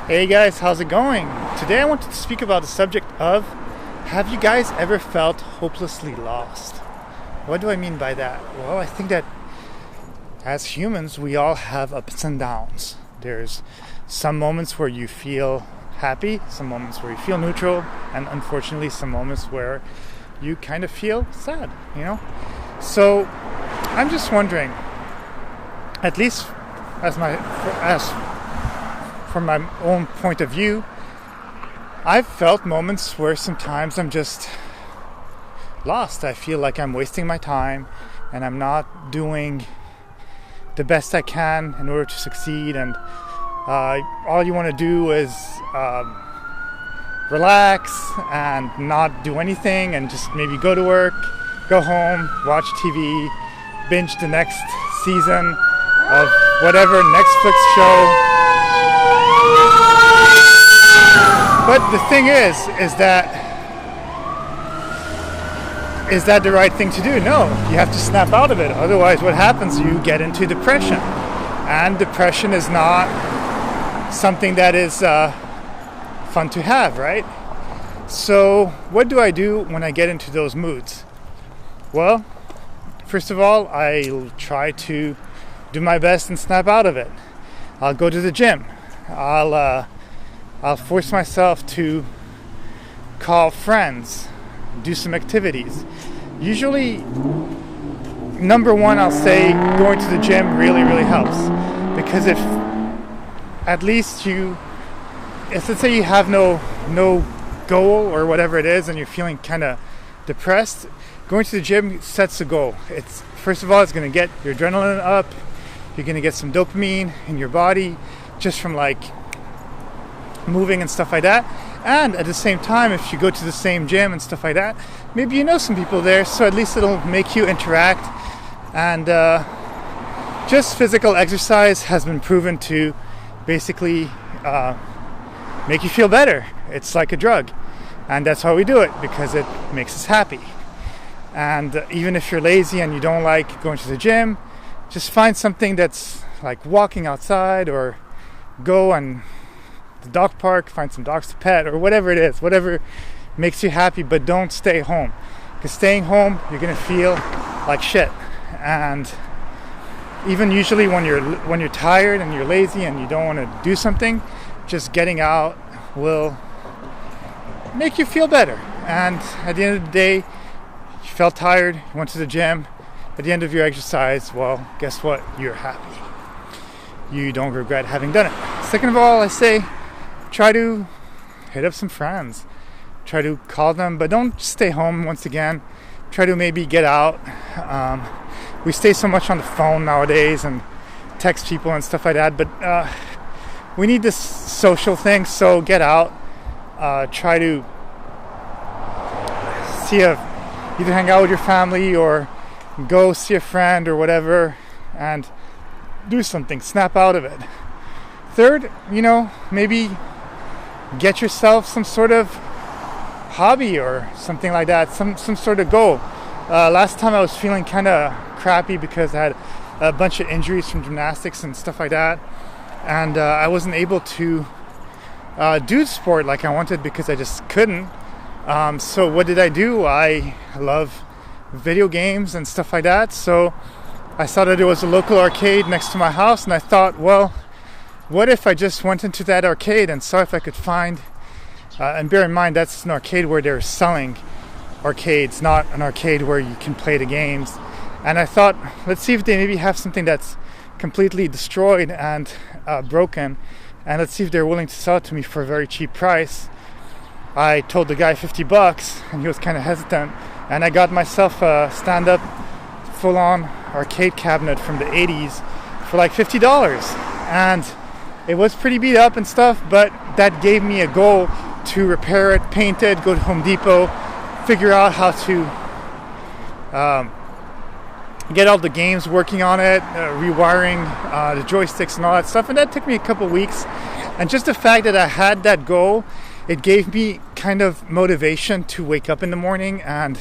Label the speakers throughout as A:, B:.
A: Hey guys, how's it going? Today I wanted to speak about the subject of, have you guys ever felt hopelessly lost? What do I mean by that? Well, I think that as humans, we all have ups and downs. There's some moments where you feel happy, some moments where you feel neutral, and unfortunately some moments where you kind of feel sad, So I'm just wondering, at least from my own point of view, I've felt moments where sometimes I'm just lost. I feel like I'm wasting my time and I'm not doing the best I can in order to succeed, and all you want to do is relax and not do anything and just maybe go to work, go home, watch TV, binge the next season of whatever Netflix show. But the thing is that the right thing to do? No, you have to snap out of it. Otherwise, what happens? You get into depression. And depression is not something that is fun to have, right? So what do I do when I get into those moods? Well, first of all, I'll try to do my best and snap out of it. I'll go to the gym. I'll force myself to call friends, do some activities. Usually, number one, I'll say going to the gym really, really helps. Because if let's say you have no goal or whatever it is and you're feeling kind of depressed, going to the gym sets a goal. First of all, it's going to get your adrenaline up. You're going to get some dopamine in your body just from moving and stuff like that. And at the same time, if you go to the same gym and stuff like that, maybe you know some people there, so at least it'll make you interact. And just physical exercise has been proven to basically make you feel better. It's like a drug, and that's why we do it, because it makes us happy. And even if you're lazy and you don't like going to the gym, just find something that's like walking outside, or go and the dog park, find some dogs to pet, or whatever it is, whatever makes you happy. But don't stay home, because staying home, you're gonna feel like shit. And even usually when you're tired and you're lazy and you don't want to do something, just getting out will make you feel better. And at the end of the day, you felt tired, you went to the gym. At the end of your exercise, well, guess what? You're happy. You don't regret having done it. Second of all, I say, try to hit up some friends. Try to call them, but don't stay home once again. Try to maybe get out. We stay so much on the phone nowadays and text people and stuff like that, but we need this social thing, so get out. Try to either hang out with your family or go see a friend or whatever, and do something. Snap out of it. Third, maybe get yourself some sort of hobby or something like that, some sort of goal. Last time I was feeling kind of crappy because I had a bunch of injuries from gymnastics and stuff like that, and I wasn't able to do sport like I wanted because I just couldn't. So what did I do? I love video games and stuff like that, so I saw that there was a local arcade next to my house, and I thought, well, what if I just went into that arcade and saw if I could find, and bear in mind that's an arcade where they're selling arcades, not an arcade where you can play the games. And I thought, let's see if they maybe have something that's completely destroyed and broken, and let's see if they're willing to sell it to me for a very cheap price. I told the guy $50 and he was kind of hesitant, and I got myself a stand-up full-on arcade cabinet from the 80s for like $50, and it was pretty beat up and stuff, but that gave me a goal to repair it, paint it, go to Home Depot, figure out how to get all the games working on it, rewiring the joysticks and all that stuff, and that took me a couple weeks. And just the fact that I had that goal, it gave me kind of motivation to wake up in the morning and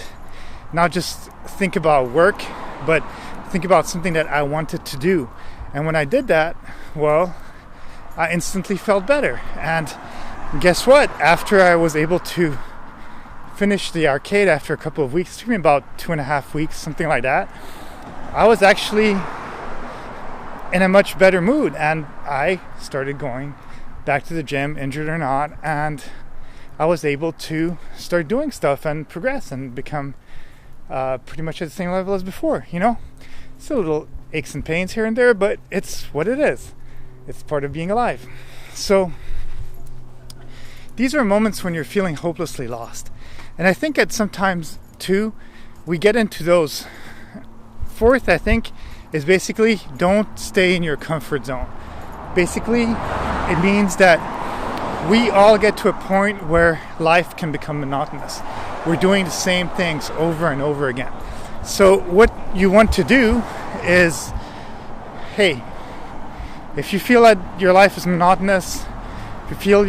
A: not just think about work, but think about something that I wanted to do. And when I did that, well, I instantly felt better. And guess what? After I was able to finish the arcade after a couple of weeks, it took me about 2.5 weeks, something like that, I was actually in a much better mood, and I started going back to the gym, injured or not, and I was able to start doing stuff and progress and become pretty much at the same level as before, Still little aches and pains here and there, but it's what it is. It's part of being alive. So these are moments when you're feeling hopelessly lost. And I think at sometimes too, we get into those. Fourth, I think, is basically don't stay in your comfort zone. Basically, it means that we all get to a point where life can become monotonous. We're doing the same things over and over again. So what you want to do is, hey, if you feel that your life is monotonous, if you feel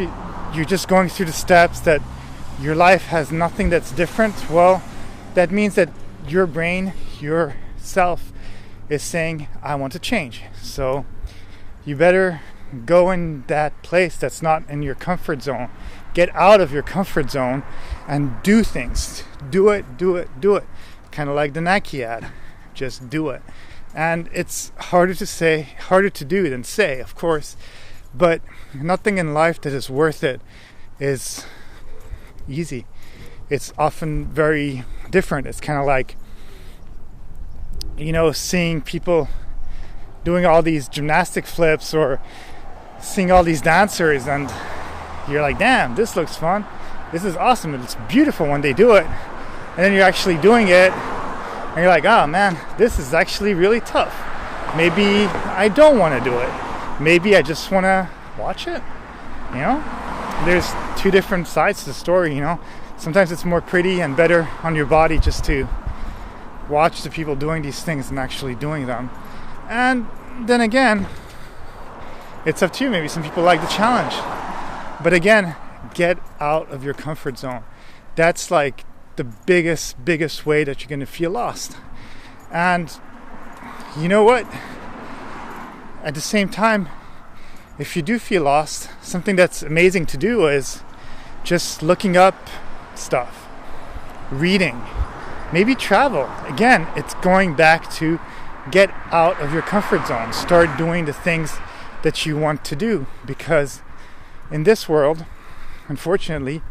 A: you're just going through the steps, that your life has nothing that's different, well, that means that your brain, yourself, is saying, I want to change. So you better go in that place that's not in your comfort zone. Get out of your comfort zone and do things. Do it. Kind of like the Nike ad. Just do it. And it's harder to do than say, of course. But nothing in life that is worth it is easy. It's often very different. It's kind of like, seeing people doing all these gymnastic flips or seeing all these dancers, and you're like, damn, this looks fun. This is awesome. And it's beautiful when they do it. And then you're actually doing it, and you're like, oh man, this is actually really tough. Maybe I don't want to do it. Maybe I just want to watch it. There's two different sides to the story. Sometimes it's more pretty and better on your body just to watch the people doing these things and actually doing them. And then again, it's up to you. Maybe some people like the challenge. But again, get out of your comfort zone. That's like the biggest way that you're going to feel lost. And you know what? At the same time, if you do feel lost, something that's amazing to do is just looking up stuff, reading, maybe travel. Again, it's going back to get out of your comfort zone. Start doing the things that you want to do, because in this world, unfortunately,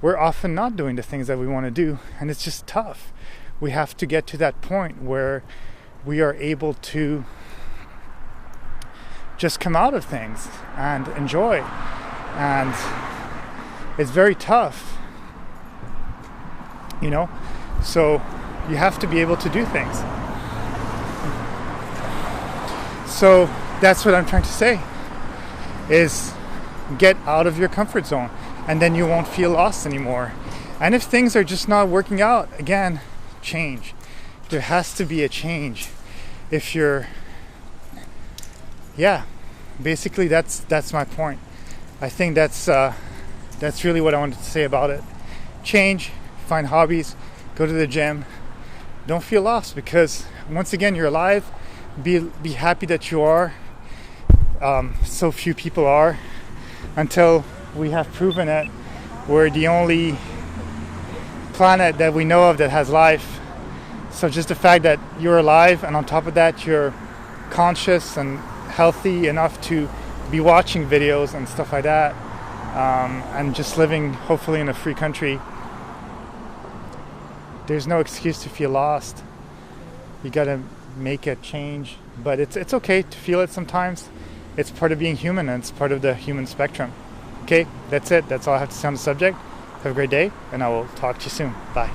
A: we're often not doing the things that we want to do, and it's just tough. We have to get to that point where we are able to just come out of things and enjoy. And it's very tough, so you have to be able to do things. So that's what I'm trying to say, is get out of your comfort zone, and then you won't feel lost anymore. And if things are just not working out, again, change. There has to be a change. If you're, basically that's my point. I think that's really what I wanted to say about it. Change, find hobbies, go to the gym. Don't feel lost, because once again, you're alive. Be happy that you are. So few people are, until we have proven it. We're the only planet that we know of that has life. So just the fact that you're alive, and on top of that you're conscious and healthy enough to be watching videos and stuff like that, and just living hopefully in a free country, there's no excuse to feel lost. You gotta make a change, but it's okay to feel it sometimes. It's part of being human, and it's part of the human spectrum. Okay, that's it. That's all I have to say on the subject. Have a great day, and I will talk to you soon. Bye.